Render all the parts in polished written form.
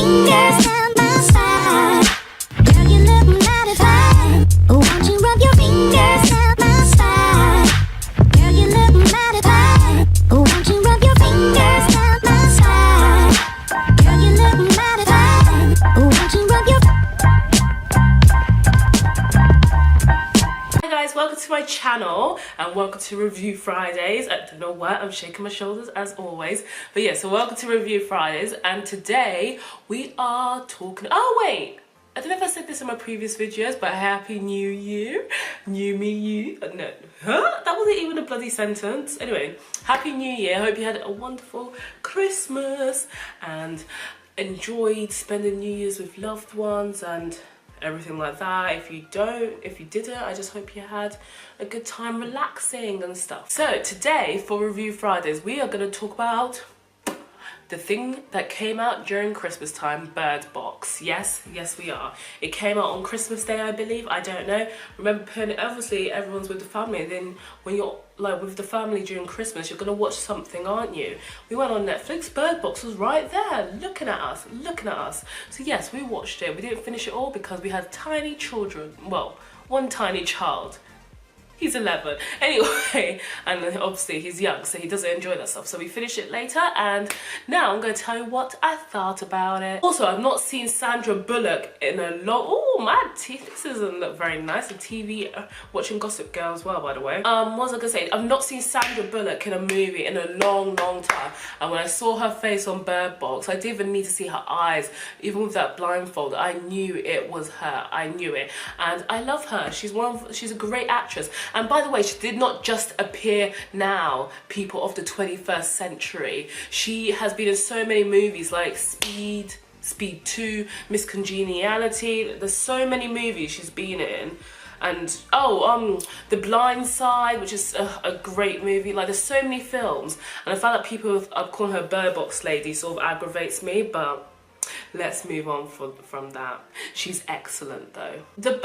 fingers down my spine. Girl, you look mighty fine. Won't you rub your fingers down my spine? Girl, you look mighty fine. Won't you rub your fingers down my spine? Girl, you look mighty fine. Won't you rub your... Hi guys, welcome to my channel and welcome to Review Fridays. I don't know why I'm shaking my shoulders as always, but yeah, so welcome to Review Fridays, and today we are talking... Oh wait, I don't know if I said this in my previous videos, but Happy New Year. New me, you. No. Huh? That wasn't even a bloody sentence. Anyway, Happy New Year. I hope you had a wonderful Christmas and enjoyed spending New Year's with loved ones and everything like that. If you didn't, I just hope you had a good time relaxing and stuff. So today for Review Fridays, we are going to talk about the thing that came out during Christmas time, BirdBox. Yes, we are. It came out on Christmas Day, I believe. I don't know. Remember putting it, obviously everyone's with the family, and then when you're like with the family during Christmas, you're gonna watch something, aren't you? We went on Netflix, BirdBox was right there, looking at us. So yes, we watched it. We didn't finish it all because we had tiny children. Well, one tiny child. He's 11 anyway, and obviously he's young, so he doesn't enjoy that stuff. So we finished it later, and now I'm going to tell you what I thought about it. Also, I've not seen Sandra Bullock in a long... Oh, my teeth, this doesn't look very nice. A TV, watching Gossip Girl as well, by the way. What was I gonna say? I've not seen Sandra Bullock in a movie in a long time, and when I saw her face on BirdBox, I didn't even need to see her eyes. Even with that blindfold, I knew it was her. I knew it, and I love her. She's a great actress. And by the way, she did not just appear now, people of the 21st century. She has been in so many movies like Speed 2, Miss Congeniality. There's so many movies she's been in. And The Blind Side, which is a great movie. Like, there's so many films, and I found that people are calling her BirdBox lady sort of aggravates me, but let's move on from that. She's excellent though. The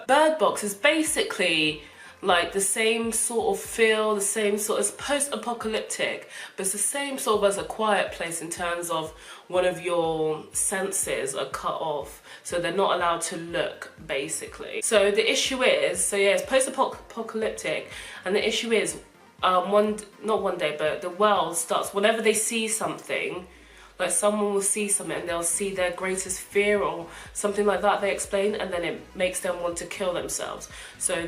BirdBox is basically like the same sort of feel, the same sort of post-apocalyptic, but it's the same sort of as A Quiet Place in terms of one of your senses are cut off, so they're not allowed to look, basically. So the issue is, it's post-apocalyptic, and the issue is, not one day, but the world starts, whenever they see something, like someone will see something and they'll see their greatest fear or something like that, they explain, and then it makes them want to kill themselves. So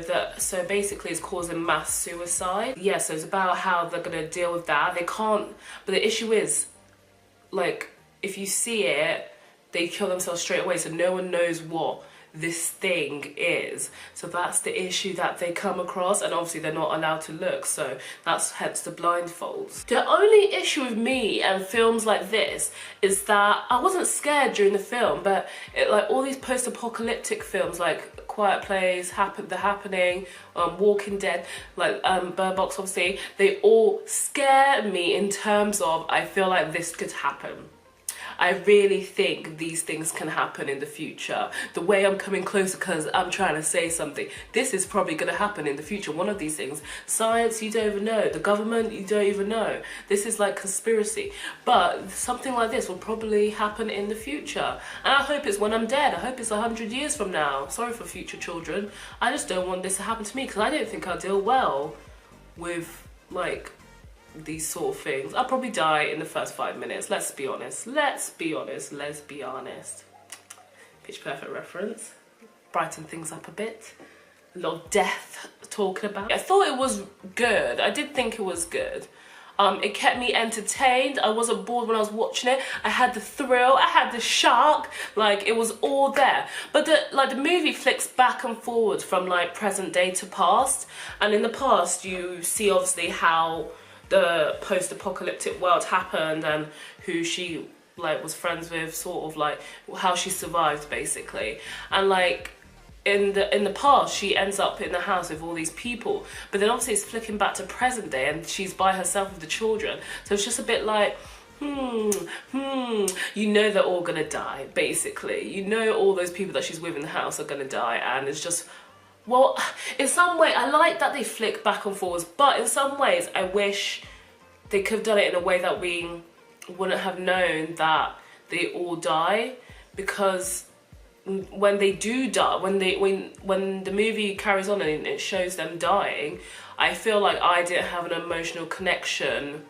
basically it's causing mass suicide. Yeah, so it's about how they're gonna deal with that. They can't, but the issue is, like, if you see it, they kill themselves straight away, so no one knows what this thing is. So that's the issue that they come across, and obviously they're not allowed to look, so that's hence the blindfolds. The only issue with me and films like this is that I wasn't scared during the film, but like all these post-apocalyptic films like Quiet Place, The Happening, Walking Dead, like BirdBox, obviously, they all scare me in terms of I feel like this could happen. I really think these things can happen in the future. The way I'm coming closer because I'm trying to say something. This is probably going to happen in the future. One of these things. Science, you don't even know. The government, you don't even know. This is like conspiracy. But something like this will probably happen in the future. And I hope it's when I'm dead. I hope it's 100 years from now. Sorry for future children. I just don't want this to happen to me because I don't think I'll deal well with, like, these sort of things. I'll probably die in the first 5 minutes. Let's be honest. Pitch Perfect reference. Brighten things up a bit. A lot of death talking about. I thought it was good. I did think it was good. It kept me entertained. I wasn't bored when I was watching it. I had the thrill. I had the shock. Like, it was all there. But the movie flicks back and forward from like present day to past. And in the past, you see obviously how the post-apocalyptic world happened and who she like was friends with, sort of like how she survived basically. And like in the past she ends up in the house with all these people, but then obviously it's flicking back to present day and she's by herself with the children, so it's just a bit like you know they're all gonna die basically. You know all those people that she's with in the house are gonna die, and it's just, well, in some way, I like that they flick back and forwards, but in some ways, I wish they could have done it in a way that we wouldn't have known that they all die, because when they do die, when the movie carries on and it shows them dying, I feel like I didn't have an emotional connection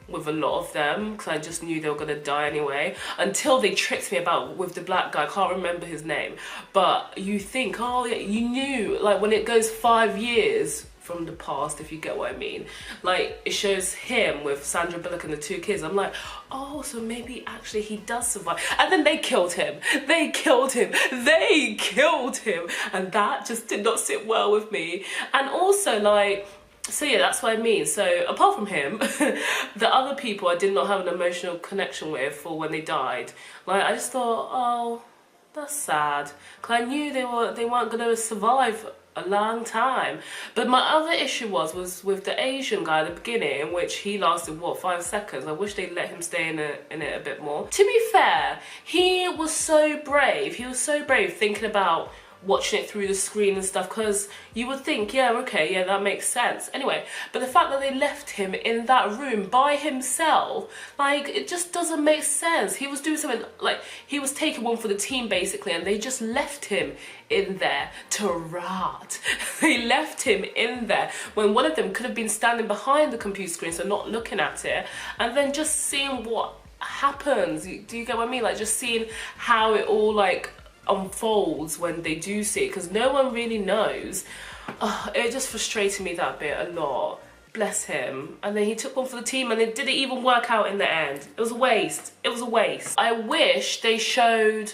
with a lot of them, because I just knew they were gonna die anyway, until they tricked me about with the black guy. I can't remember his name, but you think, oh yeah, you knew, like when it goes 5 years from the past, if you get what I mean, like it shows him with Sandra Bullock and the 2 kids. I'm like, oh, so maybe actually he does survive. And then they killed him, and that just did not sit well with me. And also, like, so yeah, that's what I mean. So apart from him, the other people I did not have an emotional connection with for when they died. Like, I just thought, oh, that's sad, because I knew they weren't gonna survive a long time. But my other issue was with the Asian guy at the beginning, in which he lasted, what, 5 seconds. I wish they'd let him stay in it a bit more. To be fair, he was so brave. He was so brave thinking about watching it through the screen and stuff, because you would think, yeah, okay, yeah, that makes sense. Anyway, but the fact that they left him in that room by himself, like, it just doesn't make sense. He was doing something, like, he was taking one for the team basically, and they just left him in there to rot. They left him in there when one of them could have been standing behind the computer screen, so not looking at it, and then just seeing what happens. Do you get what I mean? Like, just seeing how it all, like, unfolds when they do see it, because no one really knows. It just frustrated me that bit a lot. Bless him. And then he took one for the team, and it didn't even work out in the end. It was a waste. It was a waste. I wish they showed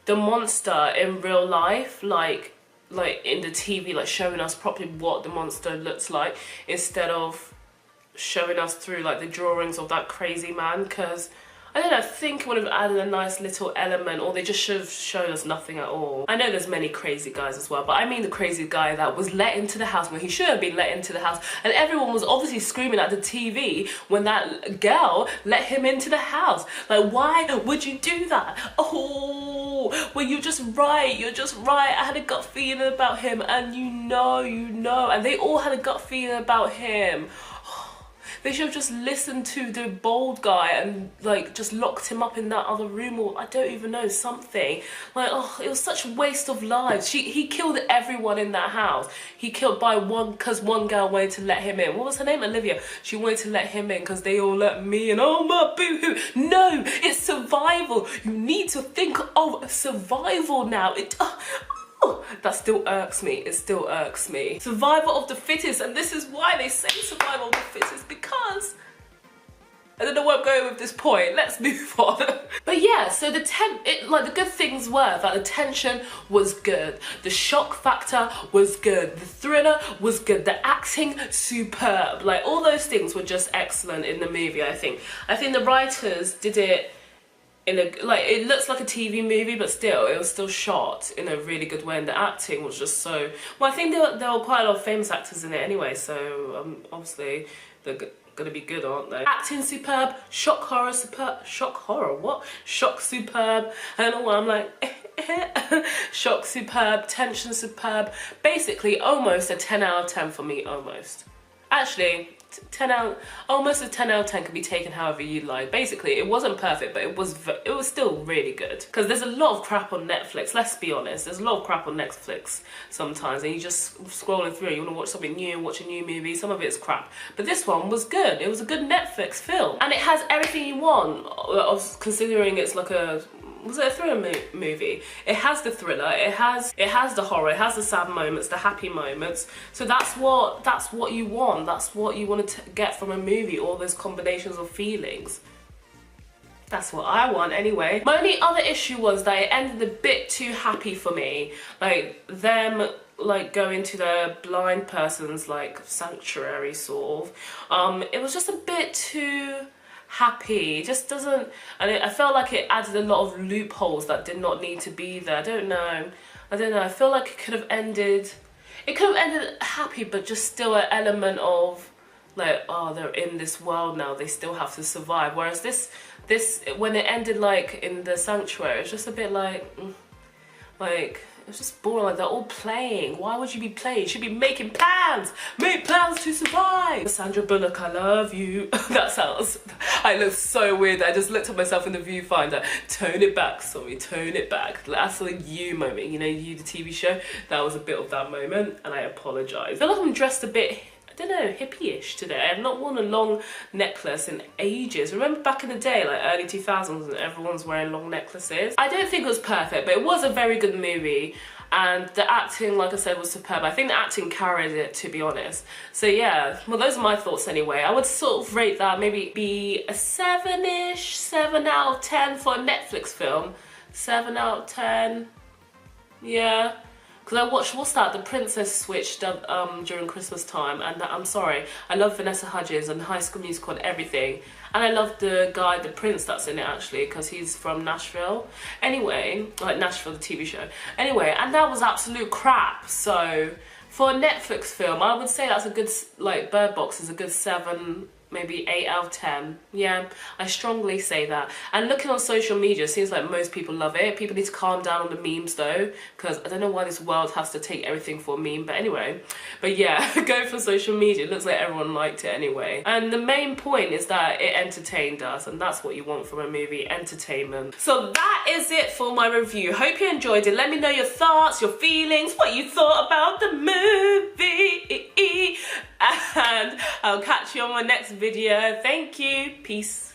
the monster in real life, like in the TV, like showing us properly what the monster looks like, instead of showing us through like the drawings of that crazy man, because I don't know, I think it would have added a nice little element, or they just should have shown us nothing at all. I know there's many crazy guys as well, but I mean the crazy guy that was let into the house when he should have been let into the house, and everyone was obviously screaming at the TV when that girl let him into the house. Like, why would you do that? Oh, well, you're just right, I had a gut feeling about him, and you know, and they all had a gut feeling about him. They should have just listened to the bald guy and like just locked him up in that other room, or I don't even know, something. Like, oh, it was such a waste of lives. He killed everyone in that house. He killed by one, because one girl wanted to let him in. What was her name? Olivia. She wanted to let him in because they all let me in. Oh my boo-hoo. No, it's survival. You need to think of survival now. That still irks me. It still irks me. Survival of the fittest, and this is why they say survival of the fittest, because I don't know where I'm going with this point. Let's move on. But yeah, so the good things were that the tension was good, the shock factor was good, the thriller was good, the acting superb. Like, all those things were just excellent in the movie. I think the writers did it in a, like, it looks like a TV movie, but still, it was still shot in a really good way, and the acting was just so, well, I think there were quite a lot of famous actors in it anyway, so obviously they're gonna be good, aren't they? Acting superb, shock superb, I don't know why I'm like, shock superb, tension superb, basically almost a 10 out of 10 for me, almost. Actually, almost a 10 out of 10 can be taken however you like. Basically, it wasn't perfect, but it was still really good. Because there's a lot of crap on Netflix, let's be honest. There's a lot of crap on Netflix sometimes, and you just scrolling through, you want to watch something new, watch a new movie, some of it's crap. But this one was good. It was a good Netflix film. And it has everything you want, considering it's like a, was it a thriller movie? It has the thriller, it has the horror, it has the sad moments, the happy moments. So that's what you want. That's what you want to get from a movie, all those combinations of feelings. That's what I want anyway. My only other issue was that it ended a bit too happy for me. Like, them like going to the blind person's like sanctuary sort of. It was just a bit too happy. It just doesn't, and I felt like it added a lot of loopholes that did not need to be there. I don't know, I feel like it could have ended happy, but just still an element of like, oh, they're in this world now, they still have to survive. Whereas this when it ended like in the sanctuary, it's just a bit like It's just boring. Like, they're all playing. Why would you be playing? You should be making plans. Make plans to survive. Sandra Bullock, I love you. That sounds... I look so weird. I just looked at myself in the viewfinder. Tone it back, sorry. Tone it back. That's the You moment. You know, You, the TV show. That was a bit of that moment. And I apologise. I feel like I'm dressed a bit... I don't know, hippie-ish today. I have not worn a long necklace in ages. Remember back in the day, like early 2000s, and everyone's wearing long necklaces? I don't think it was perfect, but it was a very good movie. And the acting, like I said, was superb. I think the acting carried it, to be honest. So yeah, well, those are my thoughts anyway. I would sort of rate that maybe be a 7-ish, 7 out of 10 for a Netflix film. 7 out of 10, yeah. Because I watched, what's that, The Princess Switch during Christmas time, and I'm sorry, I love Vanessa Hudgens and High School Musical and everything, and I love the guy, the prince that's in it actually, because he's from Nashville. Anyway, like Nashville, the TV show. Anyway, and that was absolute crap, so for a Netflix film, I would say that's a good, like Bird Box is a good 7, maybe 8 out of 10. Yeah, I strongly say that. And looking on social media, it seems like most people love it. People need to calm down on the memes though, because I don't know why this world has to take everything for a meme, but anyway. But yeah, going for social media, it looks like everyone liked it anyway. And the main point is that it entertained us, and that's what you want from a movie, entertainment. So that is it for my review. Hope you enjoyed it. Let me know your thoughts, your feelings, what you thought about the movie. And I'll catch you on my next video. Thank you. Peace.